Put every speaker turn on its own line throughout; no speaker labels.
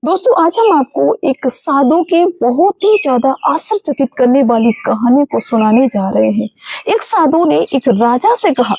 दोस्तों आज हम आपको एक साधु के बहुत ही ज्यादा आश्चर्यचकित करने वाली कहानी को सुनाने जा रहे हैं। एक साधु ने एक राजा से कहा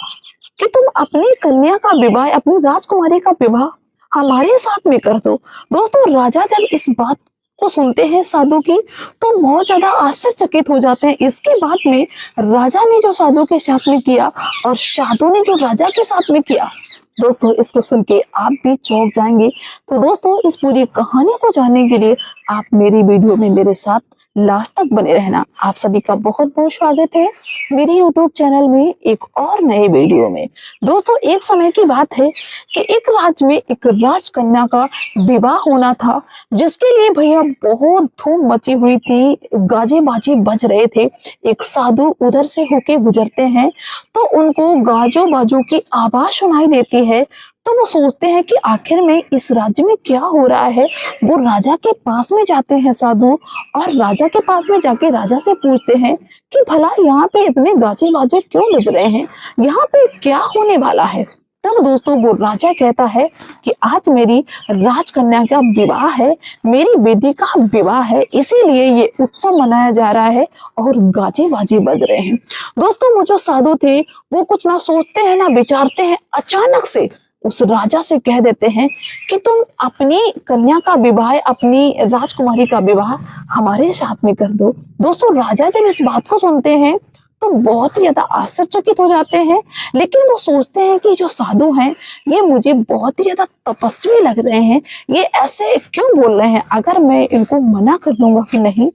कि तुम अपनी कन्या का विवाह, अपनी राजकुमारी का विवाह हमारे साथ में कर दो। दोस्तों राजा जब इस बात को सुनते हैं साधु की तो बहुत ज्यादा आश्चर्यचकित हो जाते हैं। इसके बाद में राजा ने जो साधु के साथ में किया और साधु ने जो राजा के साथ में किया, दोस्तों इसको सुन के आप भी चौंक जाएंगे। तो दोस्तों इस पूरी कहानी को जानने के लिए आप मेरी वीडियो में मेरे साथ लास्ट तक बने रहना। आप सभी का बहुत बहुत स्वागत है मेरे YouTube चैनल में एक और नए वीडियो में। दोस्तों एक समय की बात है कि एक राज्य में एक राजकन्या का विवाह होना था, जिसके लिए भैया बहुत धूम मची हुई थी, गाजे बाजे बज रहे थे। एक साधु उधर से होके गुजरते हैं तो उनको गाजों बाजों की आवाज सुनाई देती है। तो वो सोचते हैं कि आखिर में इस राज्य में क्या हो रहा है। वो राजा के पास में जाते हैं साधु, और राजा के पास में जाके राजा से पूछते हैं कि भला यहाँ पे इतने गाजे बाजे क्यों बज रहे हैं, यहाँ पे क्या होने वाला है। तब दोस्तों वो राजा कहता है कि आज मेरी राजकन्या का विवाह है, मेरी बेटी का विवाह है, इसीलिए ये उत्सव मनाया जा रहा है और गाजे बाजे बज रहे हैं। दोस्तों वो जो साधु थे वो कुछ ना सोचते हैं ना विचारते हैं, अचानक से उस राजा से कह देते हैं कि तुम अपनी कन्या का विवाह, अपनी राजकुमारी का विवाह हमारे साथ में कर दो। दोस्तों राजा जब इस बात को सुनते हैं तो बहुत ही ज्यादा आश्चर्यचकित हो जाते हैं, लेकिन वो सोचते हैं कि जो साधु हैं ये मुझे बहुत ही ज्यादा तपस्वी लग रहे हैं, ये ऐसे क्यों बोल रहे हैं। अगर मैं इनको मना कर दूंगा कि नहीं,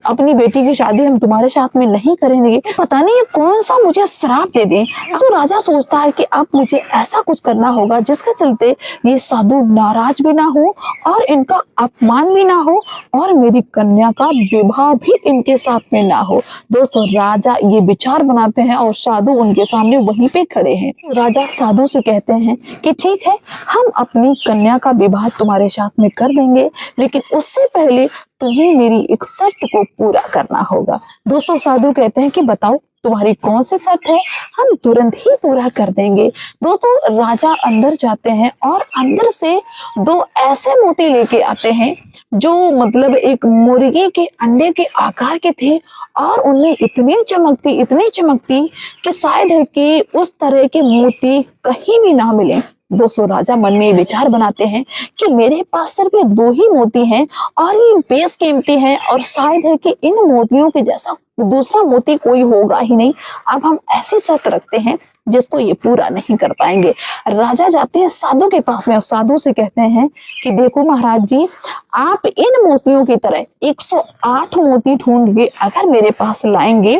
अपनी बेटी की शादी हम तुम्हारे साथ में नहीं करेंगे, पता नहीं ये कौन सा मुझे श्राप दे दें। तो राजा सोचता है कि अब मुझे ऐसा कुछ करना होगा जिसके चलते ये साधु नाराज भी ना हो और इनका अपमान भी ना हो और मेरी कन्या का विवाह भी इनके साथ में ना हो। दोस्तों राजा ये विचार बनाते हैं और साधु उनके सामने वहीं पे खड़े हैं। राजा साधु से कहते हैं कि ठीक है, हम अपनी कन्या का विवाह तुम्हारे साथ में कर देंगे, लेकिन उससे पहले तुम्हें मेरी एक शर्त को पूरा करना होगा। दोस्तों साधु कहते हैं कि बताओ तुम्हारी कौन सी शर्त है, हम तुरंत ही पूरा कर देंगे। दोस्तों राजा अंदर जाते हैं और अंदर से दो ऐसे मोती लेके आते हैं जो मतलब एक मुर्गे के अंडे के आकार के थे, और उनमें इतनी चमकती कि शायद है कि उस तरह के मोती कहीं भी ना मिले। दोस्तों राजा मन में विचार बनाते हैं कि मेरे पास सिर्फ ये दो ही मोती हैं और ये बेशकीमती हैं, और शायद है कि इन मोतियों के जैसा दूसरा मोती कोई होगा ही नहीं। अब हम ऐसी शर्त रखते हैं जिसको ये पूरा नहीं कर पाएंगे। राजा जाते हैं साधु के पास में और साधु से कहते हैं कि देखो महाराज जी, आप इन मोतियों की तरह 108 मोती ढूंढ के अगर मेरे पास लाएंगे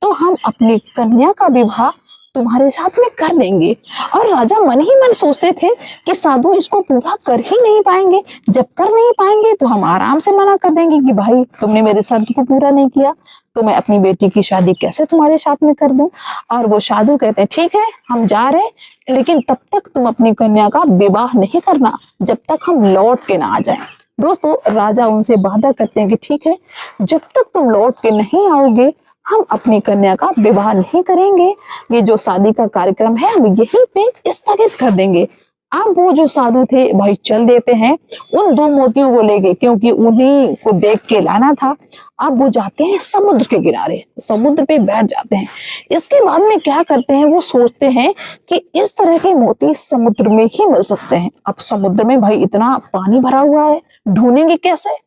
तो हम अपनी कन्या का विवाह तुम्हारे साथ में कर देंगे। और राजा मन ही मन सोचते थे कि साधु इसको पूरा कर ही नहीं पाएंगे, जब कर नहीं पाएंगे तो हम आराम से मना कर देंगे कि भाई तुमने मेरी शर्त को पूरा नहीं किया तो मैं अपनी बेटी की शादी कैसे तुम्हारे साथ में कर दूं। और वो साधु कहते हैं ठीक है हम जा रहे, लेकिन तब तक तुम अपनी कन्या का विवाह नहीं करना जब तक हम लौट के ना आ जाए। दोस्तों राजा उनसे वादा करते हैं कि ठीक है, जब तक तुम लौट के नहीं आओगे हम अपनी कन्या का विवाह नहीं करेंगे, ये जो शादी का कार्यक्रम है हम यहीं पे स्थगित कर देंगे। अब वो जो साधु थे भाई चल देते हैं उन दो मोतियों को लेके, क्योंकि उन्हीं को देख के लाना था। अब वो जाते हैं समुद्र के किनारे, समुद्र पे बैठ जाते हैं। इसके बाद में क्या करते हैं, वो सोचते हैं कि इस तरह के मोती समुद्र में ही मिल सकते हैं। अब समुद्र में भाई इतना पानी भरा हुआ है, ढूंढेंगे कैसे।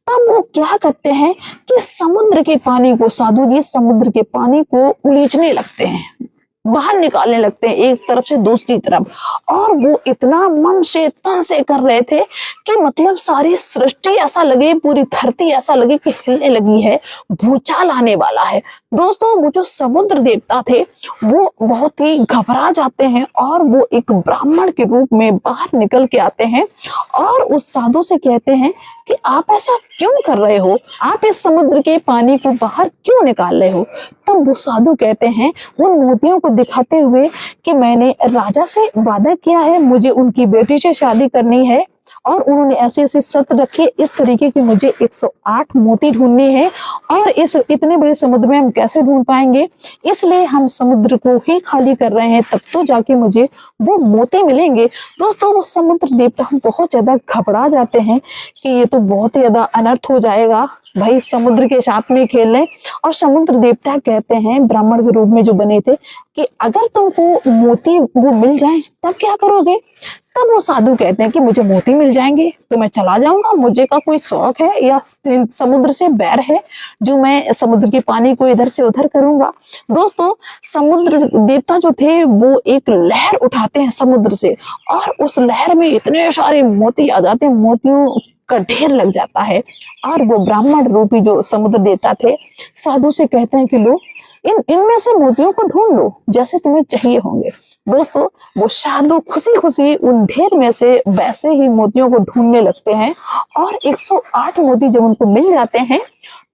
तब वो क्या करते हैं कि समुद्र के पानी को, साधु जी समुद्र के पानी को उलीचने लगते हैं, बाहर निकालने लगते हैं एक तरफ से दूसरी तरफ। और वो इतना मन से तन से कर रहे थे कि मतलब सारी सृष्टि ऐसा लगे, पूरी धरती ऐसा लगे कि हिलने लगी है, भूचाल आने वाला है। दोस्तों वो जो समुद्र देवता थे वो बहुत ही घबरा जाते हैं और वो एक ब्राह्मण के रूप में बाहर निकल के आते हैं और उस साधु से कहते हैं कि आप ऐसा क्यों कर रहे हो, आप इस समुद्र के पानी को बाहर क्यों निकाल रहे हो। तब वो साधु कहते हैं उन मोतियों को दिखाते हुए कि मैंने राजा से वादा किया है, मुझे उनकी बेटी से शादी करनी है और उन्होंने ऐसे ऐसे शर्त रखी इस तरीके की मुझे 108 मोती ढूंढने हैं और इस इतने बड़े समुद्र में हम कैसे ढूंढ पाएंगे, इसलिए हम समुद्र को ही खाली कर रहे हैं, तब तो जाके मुझे वो मोती मिलेंगे। दोस्तों वो समुद्र देवता हम बहुत ज्यादा घबरा जाते हैं कि ये तो बहुत ही ज्यादा अनर्थ हो जाएगा, भाई समुद्र के साथ में खेल लें। और समुद्र देवता कहते हैं ब्राह्मण के रूप में जो बने थे कि अगर तुमको मोती वो मिल जाए तब क्या करोगे। तब वो साधु कहते हैं कि मुझे मोती मिल जाएंगे तो मैं चला जाऊंगा, मुझे का कोई शौक है या समुद्र से बैर है जो मैं समुद्र के पानी को इधर से उधर करूंगा। दोस्तों समुद्र देवता जो थे वो एक लहर उठाते हैं समुद्र से और उस लहर में इतने सारे मोती आ जाते हैं, मोतियों का ढेर लग जाता है। और वो ब्राह्मण रूपी जो समुद्र देवता थे साधु से कहते हैं कि लो इनमें से मोतियों को ढूंढ लो जैसे तुम्हें चाहिए होंगे। दोस्तों वो साधु खुशी खुशी उन ढेर में से वैसे ही मोतियों को ढूंढने लगते हैं और 108 मोती जब उनको मिल जाते हैं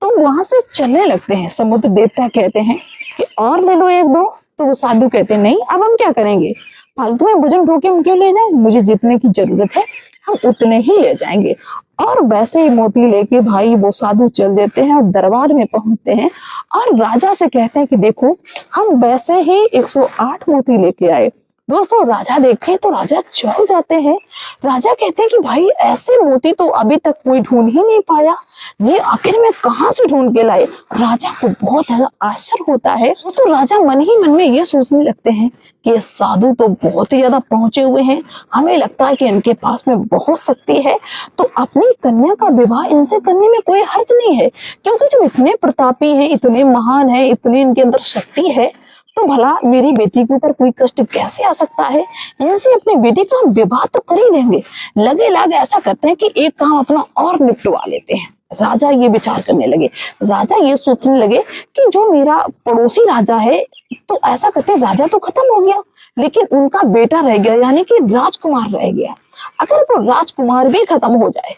तो वहां से चलने लगते हैं। समुद्र देवता कहते हैं कि और ले लो एक दो, तो वो साधु कहते हैं नहीं अब हम क्या करेंगे, फालतू में वजन ढोके हम क्यों ले जाएं, मुझे जितने की जरूरत है हम उतने ही ले जाएंगे। और वैसे ही मोती लेके भाई वो साधु चल देते हैं और दरबार में पहुंचते हैं और राजा से कहते हैं कि देखो हम वैसे ही 108 मोती लेके आए। दोस्तों राजा देखते हैं तो राजा चौंक जाते हैं। राजा कहते हैं कि भाई ऐसे मोती तो अभी तक कोई ढूंढ ही नहीं पाया, ये आखिर में कहाँ से ढूंढ के लाए। राजा को बहुत ज्यादा आश्चर्य होता है। दोस्तों राजा मन ही मन में ये सोचने लगते हैं कि ये साधु तो बहुत ही ज्यादा पहुंचे हुए हैं, हमें लगता है कि इनके पास में बहुत शक्ति है, तो अपनी कन्या का विवाह इनसे करने में कोई हर्ज नहीं है, क्योंकि जब इतने प्रतापी हैं, इतने महान हैं, इतने इनके अंदर शक्ति है, तो भला मेरी बेटी के ऊपर कोई कष्ट कैसे आ सकता है। इनसे अपनी बेटी का विवाह तो कर ही देंगे। लगे लाग ऐसा करते हैं कि एक काम अपना और निपटवा लेते हैं। राजा ये विचार करने लगे, राजा ये सोचने लगे कि जो मेरा पड़ोसी राजा है, तो ऐसा करते हैं राजा तो खत्म हो गया लेकिन उनका बेटा रह गया, यानी कि राजकुमार रह गया। अगर वो राजकुमार भी खत्म हो जाए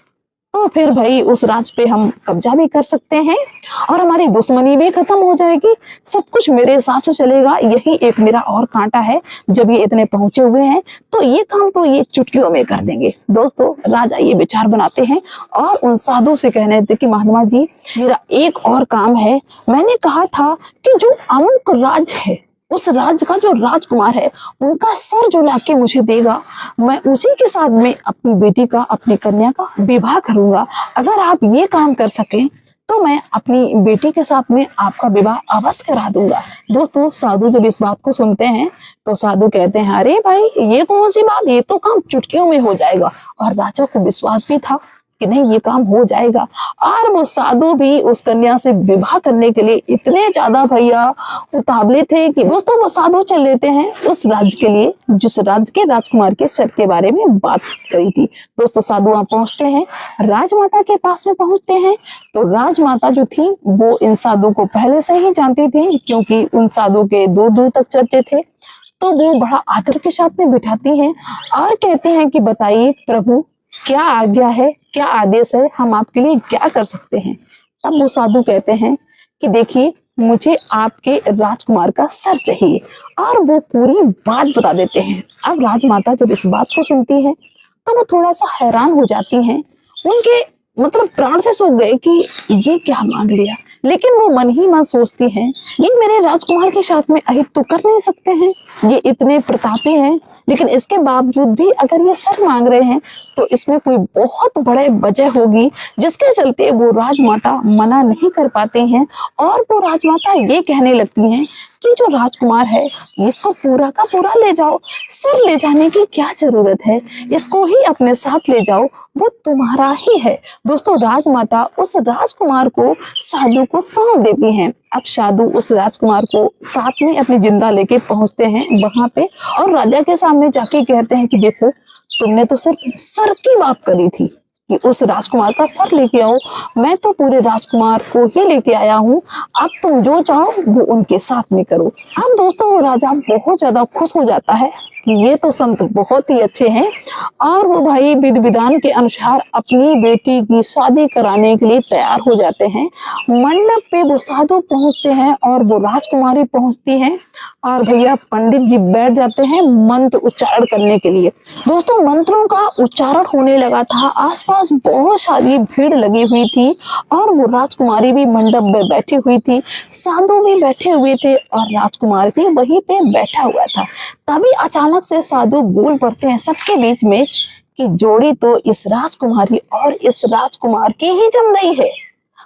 तो फिर भाई उस राज पे हम कब्जा भी कर सकते हैं और हमारी दुश्मनी भी खत्म हो जाएगी, सब कुछ मेरे हिसाब से चलेगा। यही एक मेरा और कांटा है, जब ये इतने पहुंचे हुए हैं तो ये काम तो ये चुटकियों में कर देंगे। दोस्तों राजा ये विचार बनाते हैं और उन साधु से कहने देते कि महात्मा जी मेरा एक और काम है। मैंने कहा था कि जो अमुक राज है उस राज्य का जो राजकुमार है उनका सर जो लाके मुझे देगा, मैं उसी के साथ में अपनी बेटी का, अपनी कन्या का विवाह करूंगा। अगर आप ये काम कर सकें तो मैं अपनी बेटी के साथ में आपका विवाह अवश्य करा दूंगा। दोस्तों साधु जब इस बात को सुनते हैं तो साधु कहते हैं अरे भाई ये कौन सी बात, ये तो काम चुटकियों में हो जाएगा। और राजा को विश्वास भी था कि नहीं ये काम हो जाएगा। और वो साधु भी उस कन्या से विवाह करने के लिए इतने ज्यादा भैया उतावले थे कि दोस्तों वो साधु चल लेते हैं उस राज्य के लिए जिस राज्य के राजकुमार के शर्त के बारे में बात करी थी। दोस्तों साधु वहां पहुंचते हैं, राजमाता के पास में पहुंचते हैं तो राजमाता जो थी वो इन साधु को पहले से ही जानती थी, क्योंकि उन साधु के दूर दूर तक चर्चे थे। तो वो बड़ा आदर के साथ में बिठाती हैं और कहते हैं कि बताइए प्रभु क्या आज्ञा है, क्या आदेश है, हम आपके लिए क्या कर सकते हैं। तब वो साधु कहते हैं कि देखिए मुझे आपके राजकुमार का सर चाहिए, और वो पूरी बात बता देते हैं। अब राजमाता जब इस बात को सुनती है तो वो थोड़ा सा हैरान हो जाती हैं, उनके मतलब प्राण से सूख गए कि ये क्या मांग लिया। लेकिन वो मन ही मन सोचती हैं ये मेरे राजकुमार के साथ में अहित तो कर नहीं सकते हैं, ये इतने प्रतापी हैं, लेकिन इसके बावजूद भी अगर ये सर मांग रहे हैं तो इसमें कोई बहुत बड़े वजह होगी जिसके चलते वो राजमाता मना नहीं कर पाते हैं। और वो राजमाता ये कहने लगती हैं कि जो राजकुमार है इसको पूरा का पूरा ले जाओ, सर ले जाने की क्या जरूरत है, इसको ही अपने साथ ले जाओ, वो तुम्हारा ही है। दोस्तों राजमाता उस राजकुमार को साधु को सौंप देती हैं। अब साधु उस राजकुमार को साथ में अपनी जिंदा लेके पहुंचते हैं वहां पे और राजा के सामने जाके कहते हैं कि देखो तुमने तो सिर्फ सर की बात करी थी कि उस राजकुमार का सर लेके आओ, मैं तो पूरे राजकुमार को ही लेके आया हूँ, अब तुम जो चाहो वो उनके साथ में करो। अब दोस्तों वो राजा बहुत ज्यादा खुश हो जाता है कि ये तो संत बहुत ही अच्छे हैं। और वो भाई विधि विधान के अनुसार अपनी बेटी की शादी कराने के लिए तैयार हो जाते हैं। मंडप पे वो साधु पहुंचते हैं और वो राजकुमारी पहुंचती हैं और भैया पंडित जी बैठ जाते हैं मंत्र उच्चारण करने के लिए। दोस्तों मंत्रों का उच्चारण होने लगा था, आसपास बहुत सारी भीड़ लगी हुई थी और वो राजकुमारी भी मंडप में बैठी हुई थी, साधु भी बैठे हुए थे और राजकुमार भी वहीं पे बैठा हुआ था। तभी अचानक से साधु बोल पड़ते हैं सबके बीच में कि जोड़ी तो इस राजकुमारी और इस राजकुमार की ही जम रही है,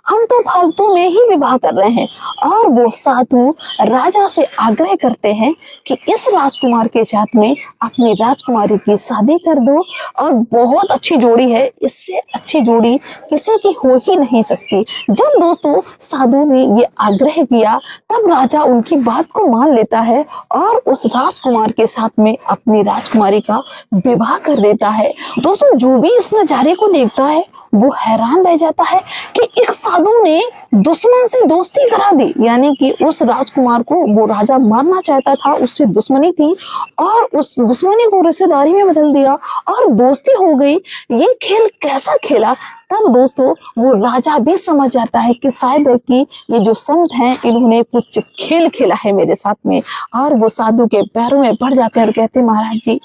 हम तो फालतू में ही विवाह कर रहे हैं। और वो साधु राजा से आग्रह करते हैं कि इस राजकुमार के साथ में अपनी राजकुमारी की शादी कर दो, और बहुत अच्छी जोड़ी है, इससे अच्छी जोड़ी किसी की हो ही नहीं सकती। जब दोस्तों साधु ने ये आग्रह किया तब राजा उनकी बात को मान लेता है और उस राजकुमार के साथ में अपनी राजकुमारी का विवाह कर देता है। दोस्तों जो भी इस नजारे को देखता है वो हैरान रह जाता है कि एक साधु ने दुश्मन से दोस्ती करा दी, यानी कि उस राजकुमार को वो राजा मारना चाहता था, उससे दुश्मनी थी और उस दुश्मनी को रिश्तेदारी में बदल दिया और दोस्ती हो गई। ये खेल कैसा खेला? तब दोस्तों वो राजा भी समझ जाता है कि शायद कि ये जो संत हैं इन्होंने कुछ खेल खेला है मेरे साथ में, और वो साधु के पैरों में पड़ जाते हैं और कहते हैं महाराज जी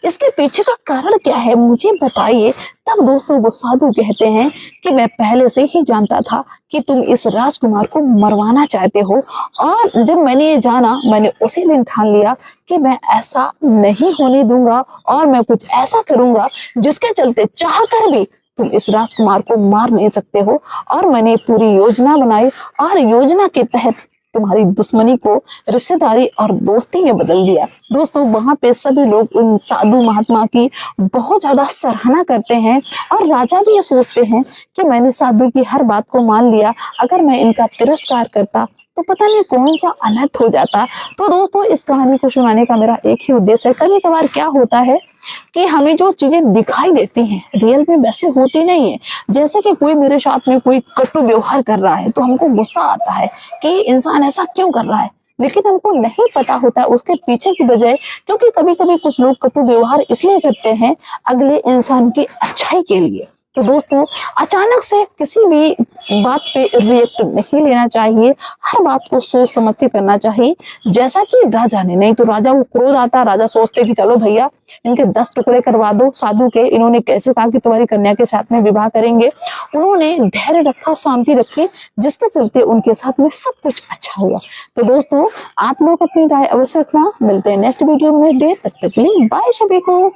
इसके पीछे का कारण क्या है, मुझे बताइए। तब दोस्तों वो साधु कहते हैं कि मैं पहले से ही जानता था कि तुम इस राजकुमार को मरवाना चाहते हो, और जब मैंने ये जाना मैंने उसी दिन ठान लिया कि मैं ऐसा नहीं होने दूंगा और मैं कुछ ऐसा करूंगा जिसके चलते चाह कर भी तुम इस राजकुमार को मार नहीं सकते हो। और मैंने पूरी योजना बनाई और योजना के तहत तुम्हारी दुश्मनी को रिश्तेदारी और दोस्ती में बदल दिया। दोस्तों वहां पे सभी लोग उन साधु महात्मा की बहुत ज्यादा सराहना करते हैं और राजा भी ये सोचते हैं कि मैंने साधु की हर बात को मान लिया, अगर मैं इनका तिरस्कार करता तो पता नहीं कौन सा अनर्थ हो जाता। तो दोस्तों इस कहानी को सुनाने का मेरा एक ही उद्देश्य है, कभी कभार क्या होता है कि हमें जो चीजें दिखाई देती हैं रियल में वैसे होती नहीं है। जैसे कि कोई मेरे साथ में कोई कटु व्यवहार कर रहा है तो हमको गुस्सा आता है कि इंसान ऐसा क्यों कर रहा है, लेकिन हमको नहीं पता होता उसके पीछे की वजह, क्योंकि कभी कभी कुछ लोग कटु व्यवहार इसलिए करते हैं अगले इंसान की अच्छाई के लिए। तो दोस्तों अचानक से किसी भी बात पे रिएक्ट नहीं लेना चाहिए, हर बात को सोच समझ के करना चाहिए, जैसा कि राजा ने। नहीं तो राजा को क्रोध आता, राजा सोचते कि चलो भैया इनके 10 टुकड़े करवा दो साधु के, इन्होंने कैसे कहा कि तुम्हारी कन्या के साथ में विवाह करेंगे। उन्होंने धैर्य रखा, शांति रखी, जिसके चलते उनके साथ में सब कुछ अच्छा हुआ। तो दोस्तों आप लोग अपनी राय अवश्य रखना, मिलते हैं नेक्स्ट वीडियो में, तब तक के लिए बाय सभी को।